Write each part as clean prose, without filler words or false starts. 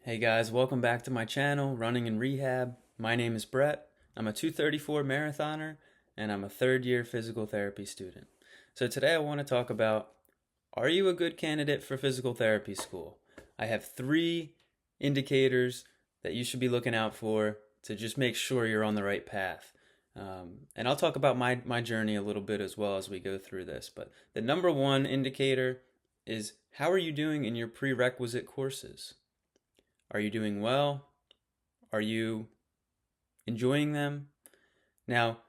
Hey guys, welcome back to my channel, Running in Rehab. My name is Brett. I'm a 234 marathoner and I'm a third year physical therapy student. So today I want to talk about, are you a good candidate for physical therapy school? I have 3 indicators that you should be looking out for to just make sure you're on the right path. And I'll talk about my journey a little bit as well as we go through this. But the number one indicator is, how are you doing in your prerequisite courses? Are you doing well? Are you enjoying them? Now,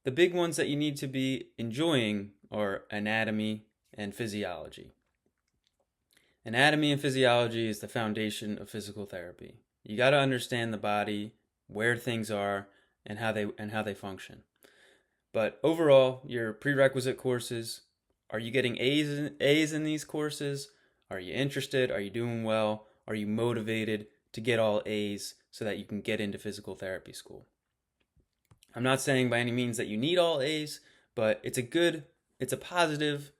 the big ones that you need to be enjoying are anatomy and physiology. Anatomy and physiology is the foundation of physical therapy. You got to understand the body, where things are, and how they function. But overall, your prerequisite courses, are you getting A's in these courses? Are you interested? Are you doing well? Are you motivated to get all A's so that you can get into physical therapy school? I'm not saying by any means that you need all A's, but it's a positive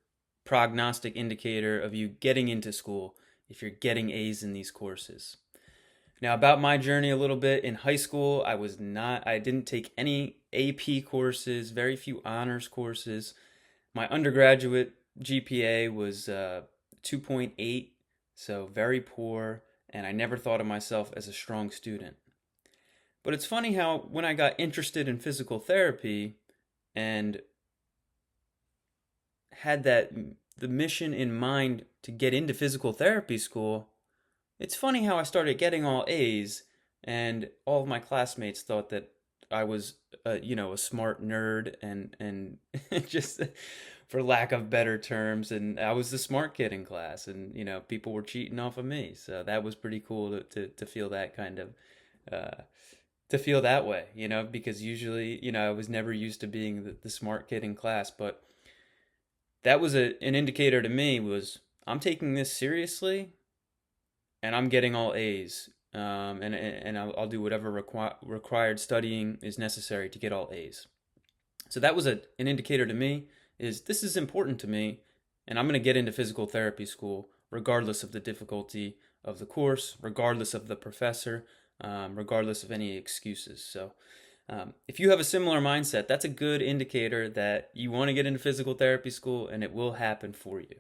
prognostic indicator of you getting into school if you're getting A's in these courses. Now, about my journey a little bit, in high school, I didn't take any AP courses, very few honors courses. My undergraduate GPA was 2.8, so very poor, and I never thought of myself as a strong student. But it's funny how when I got interested in physical therapy and had the mission in mind to get into physical therapy school, it's funny how I started getting all A's, and all of my classmates thought that I was, a smart nerd, and just for lack of better terms, and I was the smart kid in class, and people were cheating off of me. So that was pretty cool to feel that kind of, to feel that way, because usually, I was never used to being the smart kid in class, but that was an indicator to me was, I'm taking this seriously and I'm getting all A's. And I'll do whatever required studying is necessary to get all A's. So that was an indicator to me, is this is important to me, and I'm going to get into physical therapy school regardless of the difficulty of the course, regardless of the professor, regardless of any excuses. So if you have a similar mindset, that's a good indicator that you want to get into physical therapy school, and it will happen for you.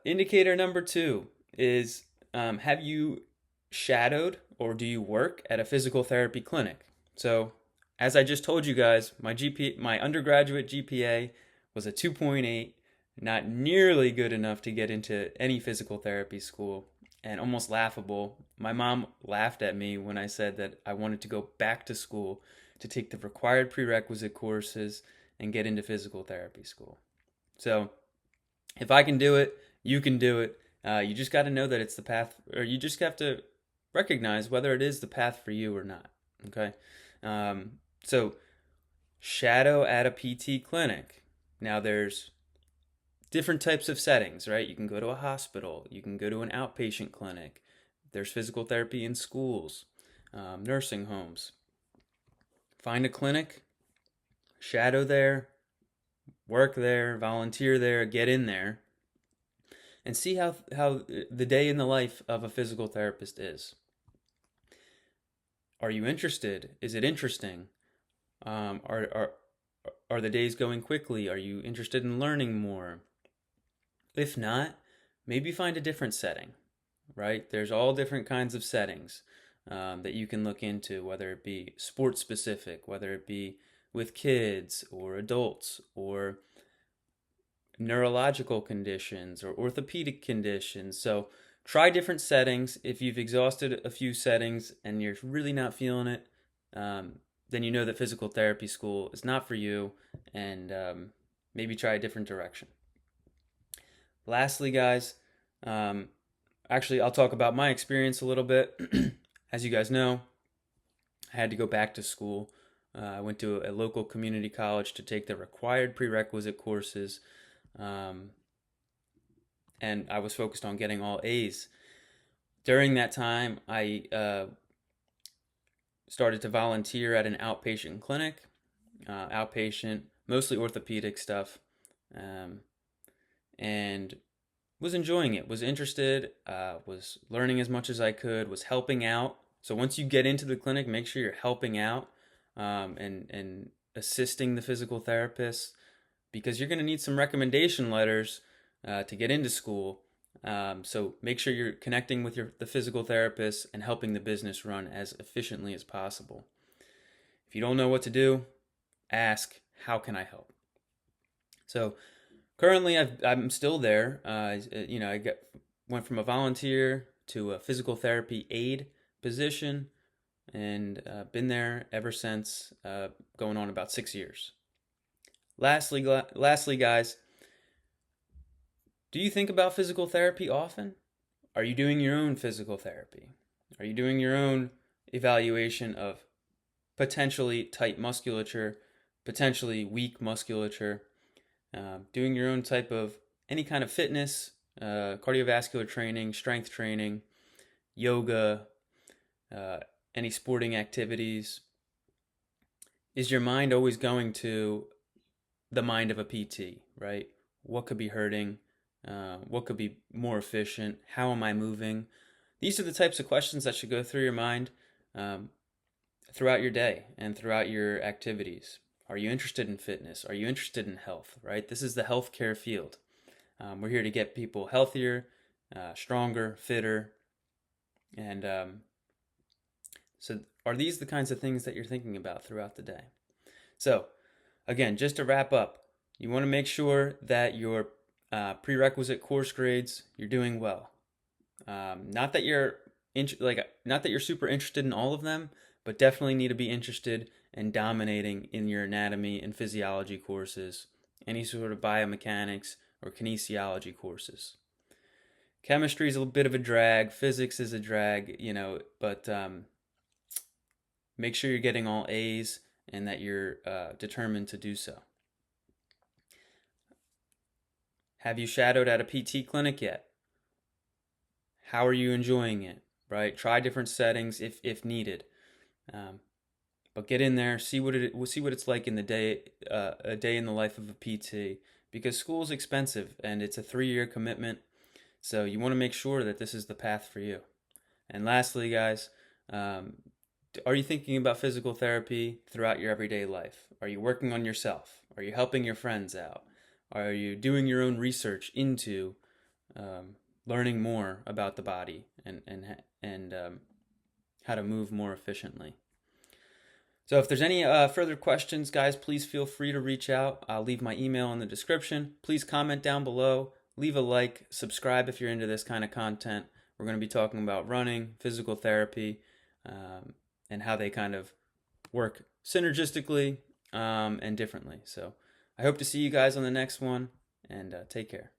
Indicator number 2 is, have you shadowed or do you work at a physical therapy clinic? So, as I just told you guys, my undergraduate GPA was a 2.8, not nearly good enough to get into any physical therapy school, and almost laughable. My mom laughed at me when I said that I wanted to go back to school to take the required prerequisite courses and get into physical therapy school. So, if I can do it, you can do it. You just got to know that it's the path, or you just have to recognize whether it is the path for you or not. Okay? So, shadow at a PT clinic. Now, there's different types of settings, right? You can go to a hospital, you can go to an outpatient clinic. There's physical therapy in schools, nursing homes. Find a clinic, shadow there, work there, volunteer there, get in there, and see how the day in the life of a physical therapist is. Are you interested? Is it interesting? Are the days going quickly? Are you interested in learning more? If not, maybe find a different setting, right? There's all different kinds of settings that you can look into, whether it be sports specific, whether it be with kids or adults, or neurological conditions or orthopedic conditions. So try different settings. If you've exhausted a few settings and you're really not feeling it, then you know that physical therapy school is not for you, and maybe try a different direction. Lastly, guys, actually, I'll talk about my experience a little bit. As you guys know, I had to go back to school. I went to a local community college to take the required prerequisite courses, and I was focused on getting all A's. During that time, I started to volunteer at an outpatient clinic, mostly orthopedic stuff, and was enjoying it, was interested, was learning as much as I could, was helping out. So once you get into the clinic, make sure you're helping out, and assisting the physical therapist, because you're going to need some recommendation letters to get into school. So make sure you're connecting with the physical therapist and helping the business run as efficiently as possible. If you don't know what to do, ask, how can I help? So currently I'm still there. Went from a volunteer to a physical therapy aide position, and been there ever since, going on about 6 years. Lastly, guys, do you think about physical therapy often? Are you doing your own physical therapy? Are you doing your own evaluation of potentially tight musculature, potentially weak musculature, doing your own type of any kind of fitness, cardiovascular training, strength training, yoga, any sporting activities? Is your mind always going to the mind of a PT, right? What could be hurting? What could be more efficient? How am I moving? These are the types of questions that should go through your mind throughout your day and throughout your activities. Are you interested in fitness? Are you interested in health, right? This is the healthcare field. We're here to get people healthier, stronger, fitter. And so are these the kinds of things that you're thinking about throughout the day? So again, just to wrap up, you want to make sure that your prerequisite course grades, you're doing well. Not that you're super interested in all of them, but definitely need to be interested in dominating in your anatomy and physiology courses, any sort of biomechanics or kinesiology courses. Chemistry is a bit of a drag, physics is a drag, but make sure you're getting all A's and that you're determined to do so. Have you shadowed at a PT clinic yet? How are you enjoying it? Right? Try different settings if needed, but get in there, see what it's like in the day, a day in the life of a PT. Because school is expensive and it's a 3-year commitment, so you want to make sure that this is the path for you. And lastly, guys, are you thinking about physical therapy throughout your everyday life? Are you working on yourself? Are you helping your friends out? Are you doing your own research into learning more about the body and how to move more efficiently? So if there's any further questions, guys, please feel free to reach out. I'll leave my email in the description. Please comment down below. Leave a like. Subscribe if you're into this kind of content. We're going to be talking about running, physical therapy, and how they kind of work synergistically and differently. So I hope to see you guys on the next one, and take care.